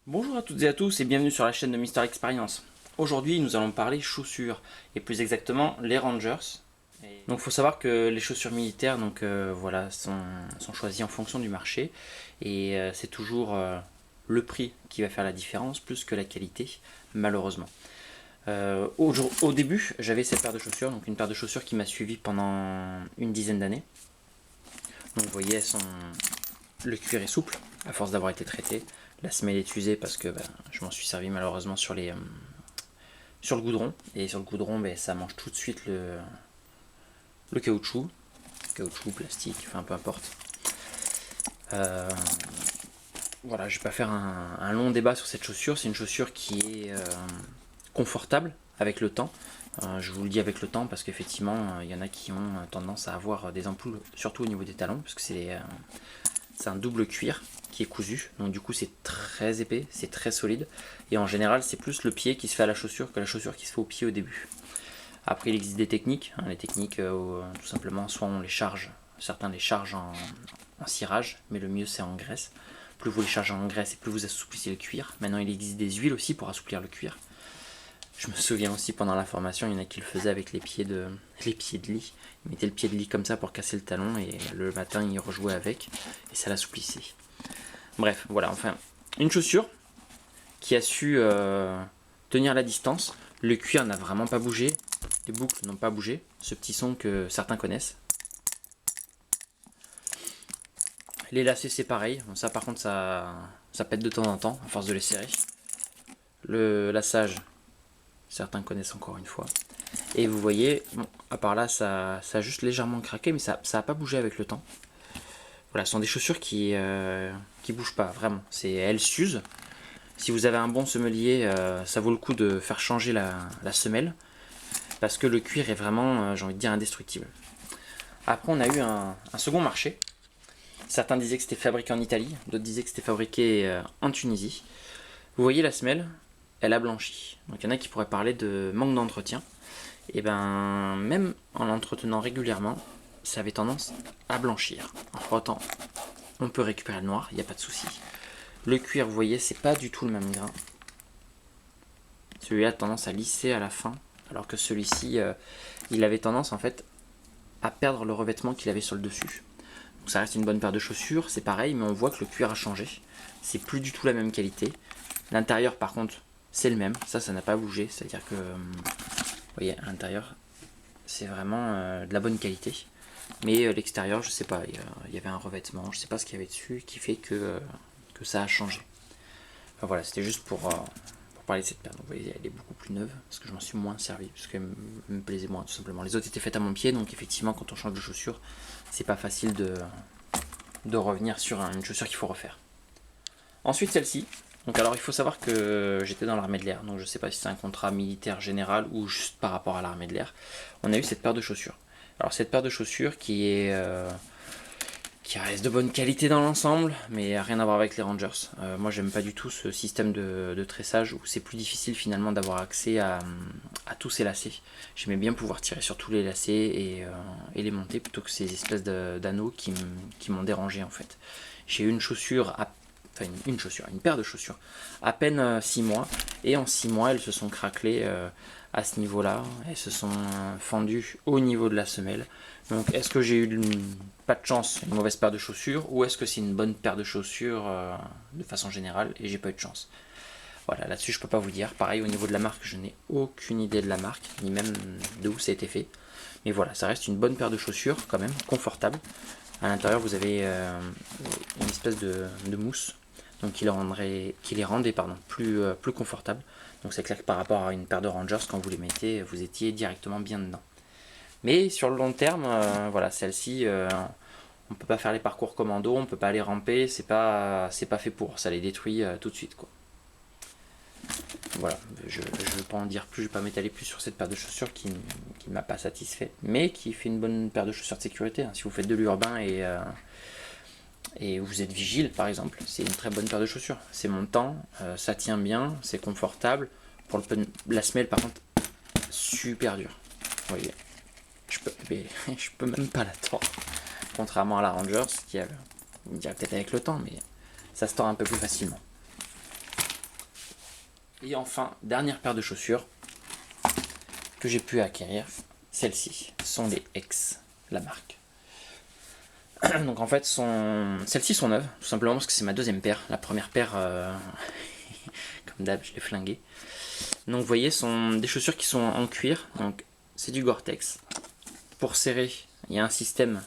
Bonjour à toutes et à tous et bienvenue sur la chaîne de Mister Experience. Aujourd'hui nous allons parler chaussures et plus exactement les Rangers. Donc il faut savoir que les chaussures militaires voilà, sont choisies en fonction du marché et c'est toujours le prix qui va faire la différence plus que la qualité malheureusement. Au début j'avais cette paire de chaussures, donc une paire de chaussures qui m'a suivi pendant une dizaine d'années. Donc vous voyez le cuir est souple à force d'avoir été traité. La semelle est usée parce que je m'en suis servi malheureusement sur le goudron. Et sur le goudron, ça mange tout de suite le caoutchouc. Caoutchouc, plastique, enfin peu importe. Voilà, je vais pas faire un long débat sur cette chaussure. C'est une chaussure qui est confortable avec le temps. Je vous le dis avec le temps parce qu'effectivement, il y en a qui ont tendance à avoir des ampoules, surtout au niveau des talons, parce que c'est un double cuir qui est cousu, donc du coup c'est très épais, c'est très solide, et en général c'est plus le pied qui se fait à la chaussure que la chaussure qui se fait au pied au début. Après il existe des techniques, les techniques tout simplement soit on les charge, certains les chargent en cirage, mais le mieux c'est en graisse. Plus vous les chargez en graisse et plus vous assouplissez le cuir. Maintenant il existe des huiles aussi pour assouplir le cuir. Je me souviens aussi pendant la formation, il y en a qui le faisaient avec les pieds de lit. Ils mettaient le pied de lit comme ça pour casser le talon et le matin ils rejouaient avec et ça l'assouplissait. Bref, voilà, enfin, une chaussure qui a su tenir la distance. Le cuir n'a vraiment pas bougé, les boucles n'ont pas bougé. Ce petit son que certains connaissent. Les lacets c'est pareil, bon, ça par contre ça pète de temps en temps à force de les serrer. Le laçage, certains connaissent encore une fois. Et vous voyez, bon, à part là ça a juste légèrement craqué, mais ça n'a pas bougé avec le temps. Voilà, ce sont des chaussures qui bougent pas vraiment. Elles s'usent. Si vous avez un bon semelier, ça vaut le coup de faire changer la semelle parce que le cuir est vraiment, j'ai envie de dire, indestructible. Après, on a eu un second marché. Certains disaient que c'était fabriqué en Italie, d'autres disaient que c'était fabriqué en Tunisie. Vous voyez la semelle, elle a blanchi. Donc il y en a qui pourraient parler de manque d'entretien. Et ben, même en l'entretenant régulièrement, ça avait tendance à blanchir. En frottant, on peut récupérer le noir, il n'y a pas de souci. Le cuir, vous voyez, c'est pas du tout le même grain. Celui-là a tendance à lisser à la fin, alors que celui-ci, il avait tendance en fait à perdre le revêtement qu'il avait sur le dessus. Donc ça reste une bonne paire de chaussures, c'est pareil, mais on voit que le cuir a changé. C'est plus du tout la même qualité. L'intérieur, par contre, c'est le même. Ça n'a pas bougé. C'est-à-dire que, vous voyez, à l'intérieur, c'est vraiment de la bonne qualité. Mais l'extérieur, je sais pas, il y avait un revêtement, je sais pas ce qu'il y avait dessus, qui fait que ça a changé. Enfin, voilà, c'était juste pour parler de cette paire. Donc, vous voyez, elle est beaucoup plus neuve, parce que je m'en suis moins servi, parce qu'elle me plaisait moins, tout simplement. Les autres étaient faites à mon pied, donc effectivement, quand on change de chaussure, c'est pas facile de revenir sur une chaussure qu'il faut refaire. Ensuite, celle-ci. Donc, alors, il faut savoir que j'étais dans l'armée de l'air, donc je sais pas si c'est un contrat militaire général ou juste par rapport à l'armée de l'air. On a eu cette paire de chaussures. Alors, cette paire de chaussures qui reste de bonne qualité dans l'ensemble, mais rien à voir avec les Rangers. Moi, j'aime pas du tout ce système de tressage où c'est plus difficile finalement d'avoir accès à tous ces lacets. J'aimais bien pouvoir tirer sur tous les lacets et les monter plutôt que ces espèces d'anneaux qui m'ont dérangé en fait. J'ai eu une chaussure, une paire de chaussures à peine 6 mois, et en 6 mois, elles se sont craquelées à ce niveau-là, elles se sont fendues au niveau de la semelle. Donc est-ce que j'ai eu pas de chance, une mauvaise paire de chaussures, ou est-ce que c'est une bonne paire de chaussures de façon générale et j'ai pas eu de chance? Voilà, là-dessus je peux pas vous dire. Pareil au niveau de la marque, je n'ai aucune idée de la marque, ni même d'où ça a été fait. Mais voilà, ça reste une bonne paire de chaussures quand même, confortable. À l'intérieur vous avez une espèce de mousse, donc qui les rendait plus confortables. Donc c'est clair que par rapport à une paire de Rangers, quand vous les mettez, vous étiez directement bien dedans. Mais sur le long terme, voilà, celle-ci, on peut pas faire les parcours commando, on peut pas aller ramper, c'est pas fait pour, ça les détruit tout de suite quoi. Voilà, je ne vais pas en dire plus, je vais pas m'étaler plus sur cette paire de chaussures qui ne m'a pas satisfait, mais qui fait une bonne paire de chaussures de sécurité. Hein. Si vous faites de l'urbain et vous êtes vigile par exemple, c'est une très bonne paire de chaussures. C'est montant, ça tient bien, c'est confortable. Pour la semelle par contre, super dur. Vous voyez, je peux même pas la tordre. Contrairement à la Rangers, qui a, on dirait peut-être avec le temps, mais ça se tord un peu plus facilement. Et enfin, dernière paire de chaussures que j'ai pu acquérir, celles-ci sont les X, la marque. Donc en fait, celles-ci sont neuves, tout simplement parce que c'est ma deuxième paire. La première paire, comme d'hab, je l'ai flinguée. Donc vous voyez, sont des chaussures qui sont en cuir, donc c'est du Gore-Tex. Pour serrer, il y a un système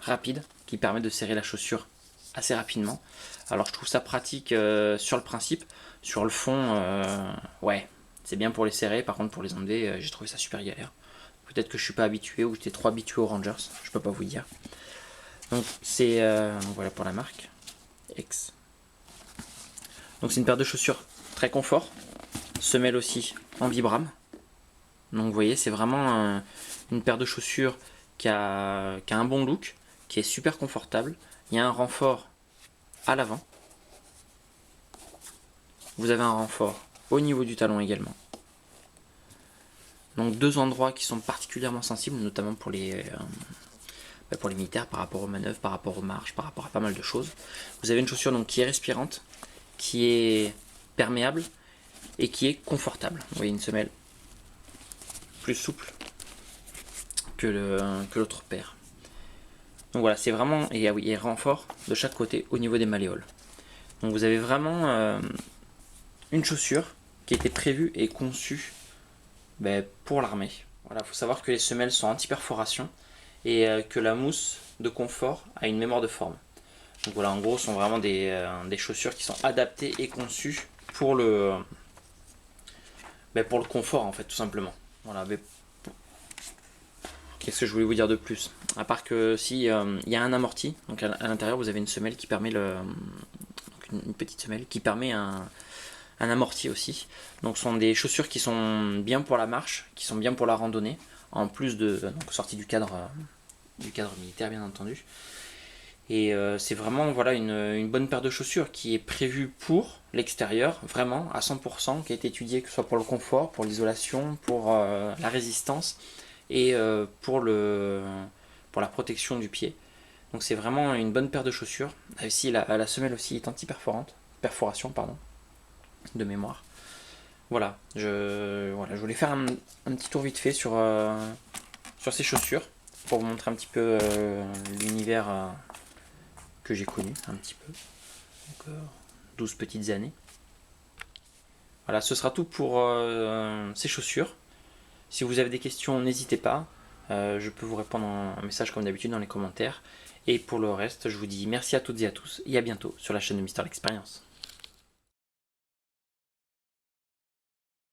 rapide qui permet de serrer la chaussure assez rapidement. Alors je trouve ça pratique sur le principe, sur le fond, ouais, c'est bien pour les serrer, par contre pour les enlever, j'ai trouvé ça super galère. Peut-être que je suis pas habitué ou j'étais trop habitué aux Rangers, je peux pas vous dire. Donc c'est voilà pour la marque X. Donc c'est une paire de chaussures très confort, semelle aussi en Vibram. Donc vous voyez, c'est vraiment une paire de chaussures qui a un bon look, qui est super confortable. Il y a un renfort à l'avant. Vous avez un renfort au niveau du talon également. Donc deux endroits qui sont particulièrement sensibles, notamment pour les militaires, par rapport aux manœuvres, par rapport aux marches, par rapport à pas mal de choses. Vous avez une chaussure donc qui est respirante, qui est perméable et qui est confortable. Vous voyez une semelle plus souple que l'autre paire. Donc voilà, c'est vraiment, et ah oui, il y a renfort de chaque côté au niveau des malléoles. Donc vous avez vraiment une chaussure qui était prévue et conçue pour l'armée. Voilà, il faut savoir que les semelles sont anti-perforation et que la mousse de confort a une mémoire de forme. Donc voilà, en gros, ce sont vraiment des chaussures qui sont adaptées et conçues pour le confort, en fait, tout simplement. Voilà, qu'est-ce que je voulais vous dire de plus? À part que si il y a un amorti, donc à l'intérieur vous avez une semelle qui permet une petite semelle qui permet un amorti aussi. Donc ce sont des chaussures qui sont bien pour la marche, qui sont bien pour la randonnée, en plus de sortie du cadre militaire bien entendu. Et c'est vraiment voilà une bonne paire de chaussures qui est prévue pour l'extérieur, vraiment à 100%, qui a été étudiée que ce soit pour le confort, pour l'isolation, pour la résistance et pour la protection du pied. Donc c'est vraiment une bonne paire de chaussures. Ici la semelle aussi est perforation pardon, de mémoire. Voilà, je voulais faire un petit tour vite fait sur ces chaussures pour vous montrer un petit peu l'univers que j'ai connu un petit peu. Donc 12 petites années. Voilà, ce sera tout pour ces chaussures. Si vous avez des questions, n'hésitez pas. Je peux vous répondre en message comme d'habitude dans les commentaires. Et pour le reste, je vous dis merci à toutes et à tous et à bientôt sur la chaîne de Mister l'Expérience.